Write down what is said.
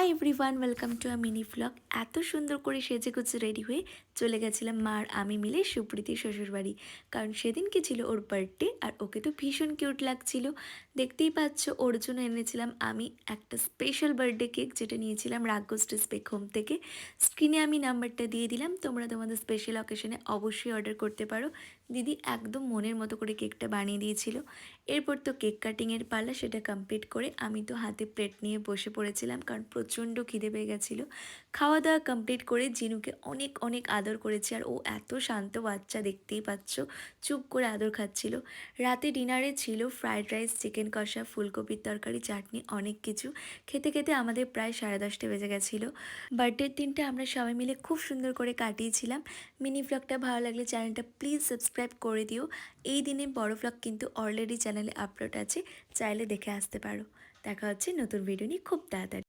Hi everyone, welcome to a mini vlog. এত সুন্দর করে সেজেগুজে রেডি হয়ে চলে গেছিলাম মা আর আমি মিলে সুপ্রীতির শ্বশুরবাড়ি। কারণ সেদিনকে ছিল ওর বার্থডে আর ওকে তো ভীষণ কিউট লাগছিল। দেখতেই পাচ্ছ, ওর জন্য এনেছিলাম আমি একটা স্পেশাল বার্থডে কেক, যেটা নিয়েছিলাম রাগগোস্টেস বেক হোম থেকে। স্ক্রিনে আমি নাম্বারটা দিয়ে দিলাম, তোমরা তোমাদের স্পেশাল অকেশনে অবশ্যই অর্ডার করতে পারো। দিদি একদম মনের মতো করে কেকটা বানিয়ে দিয়েছিল। এরপর তো কেক কাটিংয়ের পালা, সেটা কমপ্লিট করে আমি তো হাতে প্লেট নিয়ে বসে পড়েছিলাম, কারণ প্রচণ্ড খিদে পেয়ে গেছিলো। খাওয়া দাওয়া কমপ্লিট করে জিনুকে অনেক অনেক আদর করেছি, আর ও এত শান্ত বাচ্চা, দেখতেই পাচ্ছ, চুপ করে আদর খাচ্ছিল। রাতে ডিনারে ছিল ফ্রাইড রাইস, চিকেন কষা, ফুলকপির তরকারি, চাটনি, অনেক কিছু। খেতে খেতে আমাদের প্রায় 10:30 বেজে গেছিলো। বার্থডের দিনটা আমরা সবাই মিলে খুব সুন্দর করে কাটিয়েছিলাম। মিনি ব্লগটা ভালো লাগলে চ্যানেলটা প্লিজ সাবস্ক্রাইব করে দিও। এই দিনে বড় ব্লগ কিন্তু অলরেডি চ্যানেলে আপলোড আছে, চাইলে দেখে আসতে পারো। দেখা হচ্ছে নতুন ভিডিও নিয়ে খুব তাড়াতাড়ি।